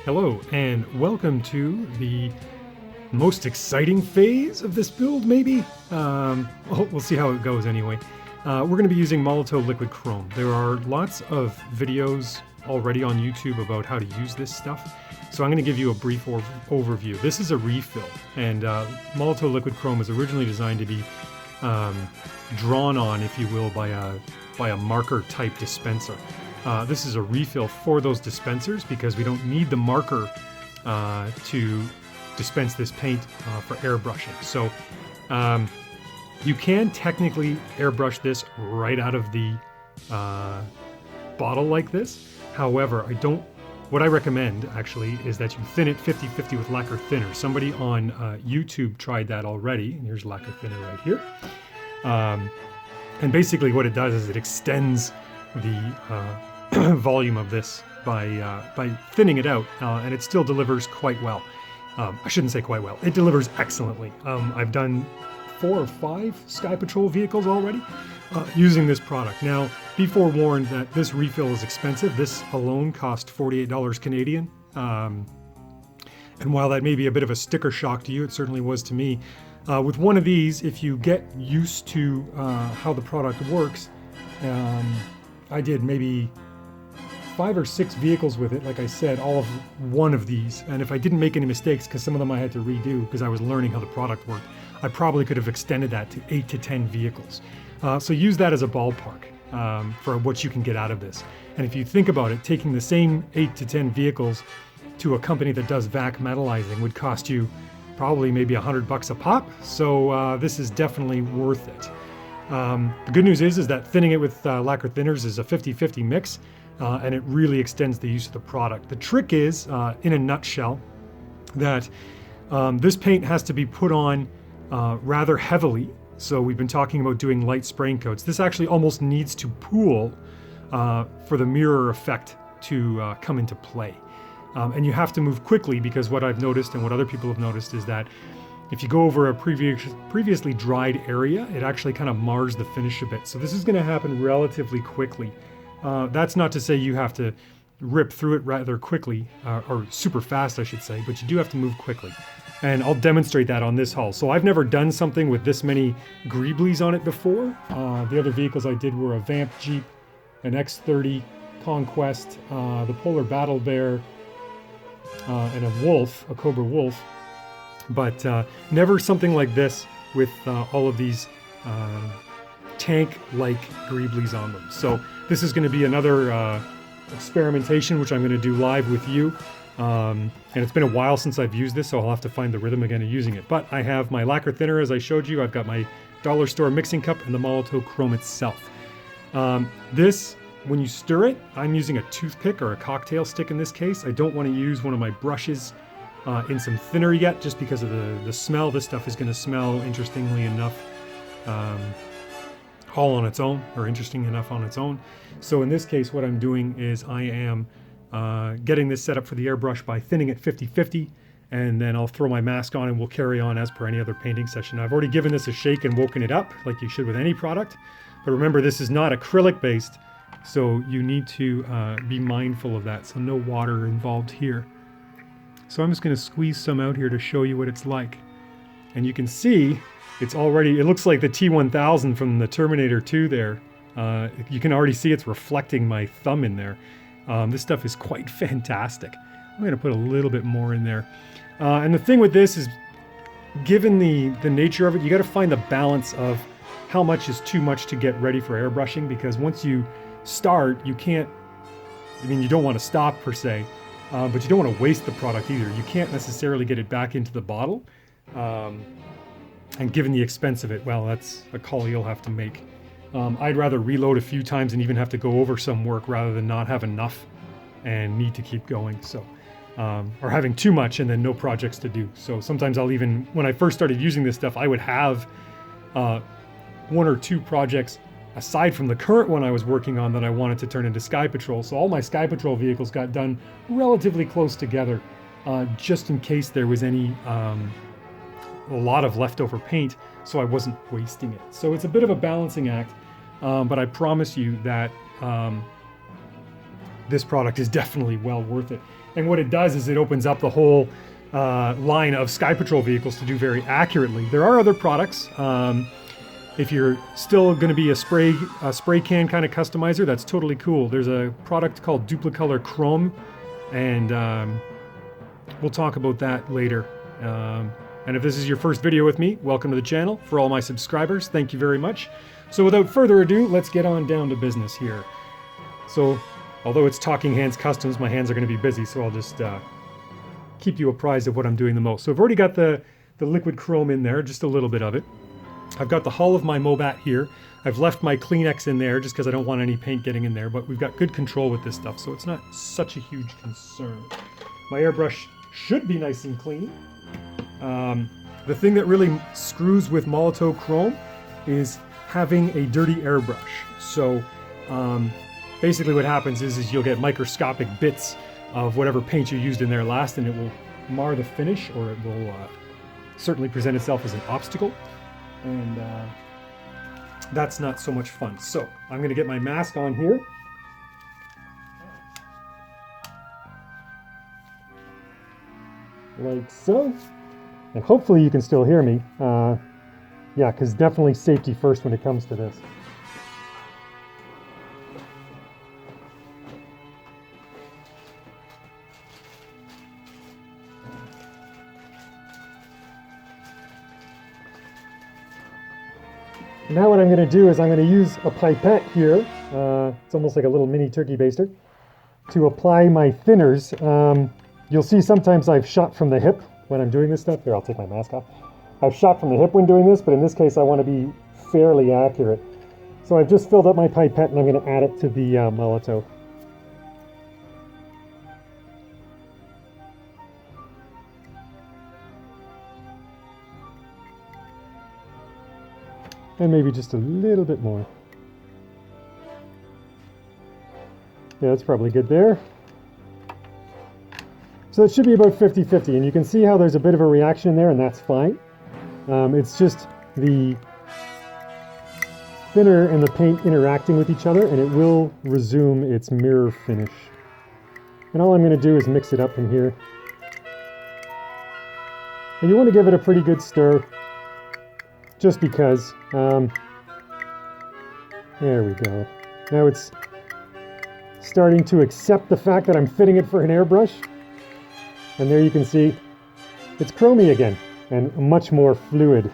Hello and welcome to the most exciting phase of this build, maybe? We'll see how it goes anyway. We're going to be using Molotow liquid chrome. There are lots of videos already on YouTube about how to use this stuff, so I'm going to give you a brief overview. This is a refill, and Molotow liquid chrome is originally designed to be drawn on, if you will, by a marker type dispenser. This is a refill for those dispensers because we don't need the marker to dispense this paint for airbrushing. So you can technically airbrush this right out of the bottle like this. However, what I recommend actually is that you thin it 50-50 with lacquer thinner. Somebody on YouTube tried that already, and here's lacquer thinner right here. And basically what it does is it extends the volume of this by thinning it out, and it still delivers quite well. I shouldn't say quite well. It delivers excellently. I've done 4 or 5 Sky Patrol vehicles already using this product. Now, be forewarned that this refill is expensive. This alone cost $48 Canadian. And while that may be a bit of a sticker shock to you, it certainly was to me. With one of these, if you get used to how the product works, I did maybe 5 or 6 vehicles with it, like I said, all of one of these. And if I didn't make any mistakes, because some of them I had to redo because I was learning how the product worked, I probably could have extended that to 8 to 10 vehicles. So use that as a ballpark for what you can get out of this. And if you think about it, taking the same 8 to 10 vehicles to a company that does vac metallizing would cost you probably maybe $100 a pop. So this is definitely worth it. The good news is that thinning it with lacquer thinners is a 50-50 mix. And it really extends the use of the product. The trick is, in a nutshell, that this paint has to be put on rather heavily. So we've been talking about doing light spraying coats. This actually almost needs to pool for the mirror effect to come into play. And you have to move quickly, because what I've noticed and what other people have noticed is that if you go over a previously dried area, it actually kind of mars the finish a bit. So this is going to happen relatively quickly. That's not to say you have to rip through it rather quickly, or super fast, I should say, but you do have to move quickly. And I'll demonstrate that on this hull. So I've never done something with this many greeblies on it before. The other vehicles I did were a Vamp Jeep, an X30 Conquest, the Polar Battle Bear, and a Wolf, a Cobra Wolf. But never something like this with all of these tank-like greeblies on them. So this is going to be another experimentation, which I'm going to do live with you. And it's been a while since I've used this, so I'll have to find the rhythm again of using it. But I have my lacquer thinner, as I showed you. I've got my dollar store mixing cup and the Molotow chrome itself. This, when you stir it, I'm using a toothpick or a cocktail stick in this case. I don't want to use one of my brushes in some thinner yet, just because of the smell. This stuff is going to smell, interestingly enough, all on its own, or interesting enough on its own. So in this case, what I'm doing is I am getting this set up for the airbrush by thinning it 50-50, and then I'll throw my mask on and we'll carry on as per any other painting session. I've already given this a shake and woken it up, like you should with any product. But remember, this is not acrylic based, so you need to be mindful of that. So no water involved here. So I'm just going to squeeze some out here to show you what it's like. And you can see it looks like the T-1000 from the Terminator 2 there. You can already see it's reflecting my thumb in there. This stuff is quite fantastic. I'm going to put a little bit more in there. And the thing with this is, given the nature of it, you got to find the balance of how much is too much to get ready for airbrushing, because once you start, you don't want to stop per se, but you don't want to waste the product either. You can't necessarily get it back into the bottle. And given the expense of it, well, that's a call you'll have to make. I'd rather reload a few times and even have to go over some work rather than not have enough and need to keep going. So, or having too much and then no projects to do. So sometimes when I first started using this stuff, I would have 1 or 2 projects aside from the current one I was working on that I wanted to turn into Sky Patrol. So all my Sky Patrol vehicles got done relatively close together, just in case there was a lot of leftover paint, so I wasn't wasting it. So it's a bit of a balancing act, but I promise you that this product is definitely well worth it. And what it does is it opens up the whole line of Sky Patrol vehicles to do very accurately. There are other products. If you're still going to be a spray can kind of customizer, that's totally cool. There's a product called Duplicolor Chrome, and we'll talk about that later. And if this is your first video with me, welcome to the channel. For all my subscribers, thank you very much. So without further ado, let's get on down to business here. So, although it's Talking Hands Customs, my hands are going to be busy, so I'll just keep you apprised of what I'm doing the most. So I've already got the liquid chrome in there, just a little bit of it. I've got the hull of my Mobat here. I've left my Kleenex in there just because I don't want any paint getting in there, but we've got good control with this stuff, so it's not such a huge concern. My airbrush should be nice and clean. The thing that really screws with Molotow chrome is having a dirty airbrush. So basically what happens is you'll get microscopic bits of whatever paint you used in there last, and it will mar the finish, or it will certainly present itself as an obstacle. And that's not so much fun. So I'm going to get my mask on here. Like so. And hopefully you can still hear me. Yeah, because definitely safety first when it comes to this. Now what I'm going to do is I'm going to use a pipette here, it's almost like a little mini turkey baster, to apply my thinners. You'll see sometimes I've shot from the hip when I'm doing this stuff. Here, I'll take my mask off. I've shot from the hip when doing this, but in this case I want to be fairly accurate. So I've just filled up my pipette and I'm going to add it to the Molotow. And maybe just a little bit more. Yeah, that's probably good there. So it should be about 50-50, and you can see how there's a bit of a reaction in there, and that's fine. It's just the thinner and the paint interacting with each other, and it will resume its mirror finish. And all I'm going to do is mix it up from here. And you want to give it a pretty good stir. Just because. There we go. Now it's starting to accept the fact that I'm fitting it for an airbrush. And there you can see it's chromy again and much more fluid.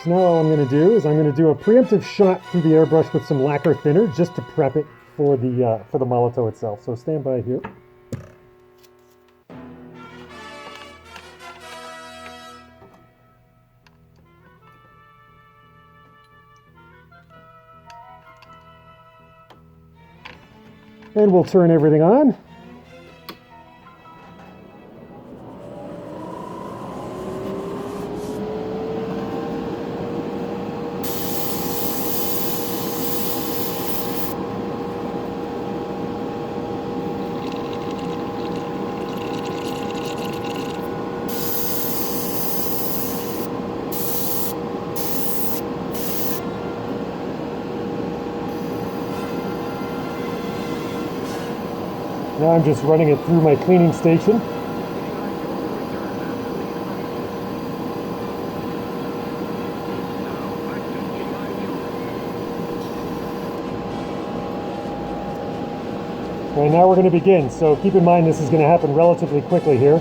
So now all I'm going to do is I'm going to do a preemptive shot through the airbrush with some lacquer thinner just to prep it for the Molotow itself. So stand by here. And we'll turn everything on. Now I'm just running it through my cleaning station. And now we're going to begin, so keep in mind this is going to happen relatively quickly here.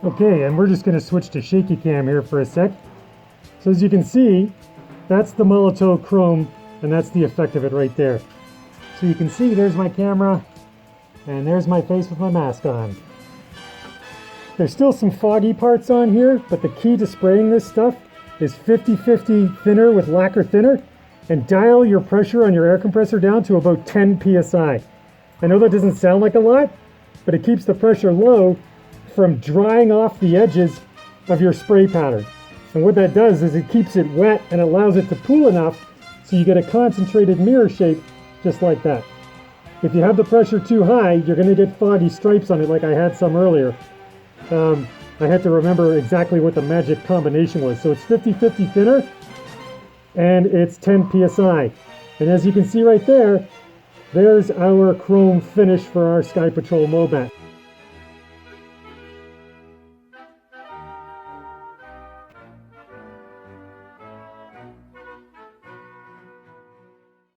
Okay, and we're just going to switch to shaky cam here for a sec. So as you can see, that's the Molotow chrome, and that's the effect of it right there. So you can see there's my camera, and there's my face with my mask on. There's still some foggy parts on here, but the key to spraying this stuff is 50-50 thinner with lacquer thinner, and dial your pressure on your air compressor down to about 10 psi. I know that doesn't sound like a lot, but it keeps the pressure low from drying off the edges of your spray pattern. And what that does is it keeps it wet and allows it to pool enough so you get a concentrated mirror shape just like that. If you have the pressure too high, you're going to get foggy stripes on it like I had some earlier. I had to remember exactly what the magic combination was. So it's 50-50 thinner and it's 10 psi. And as you can see right there, there's our chrome finish for our Sky Patrol Mobat.